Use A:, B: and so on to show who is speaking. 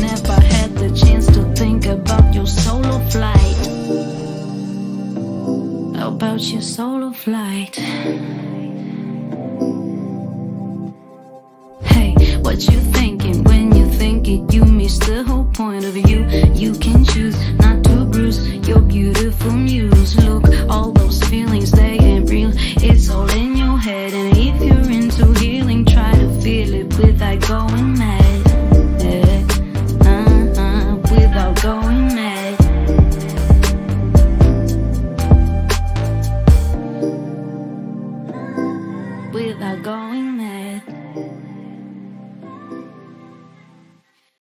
A: never had the chance to think about your solo flight. About your solo flight. Hey, what you thinking when you think it? You miss the whole point of view. You can choose not to bruise your beautiful muse. Look, all those feelings, they ain't real. It's all in your head. And if you're into healing, try to feel it without going mad. Yeah. Without going mad. Without going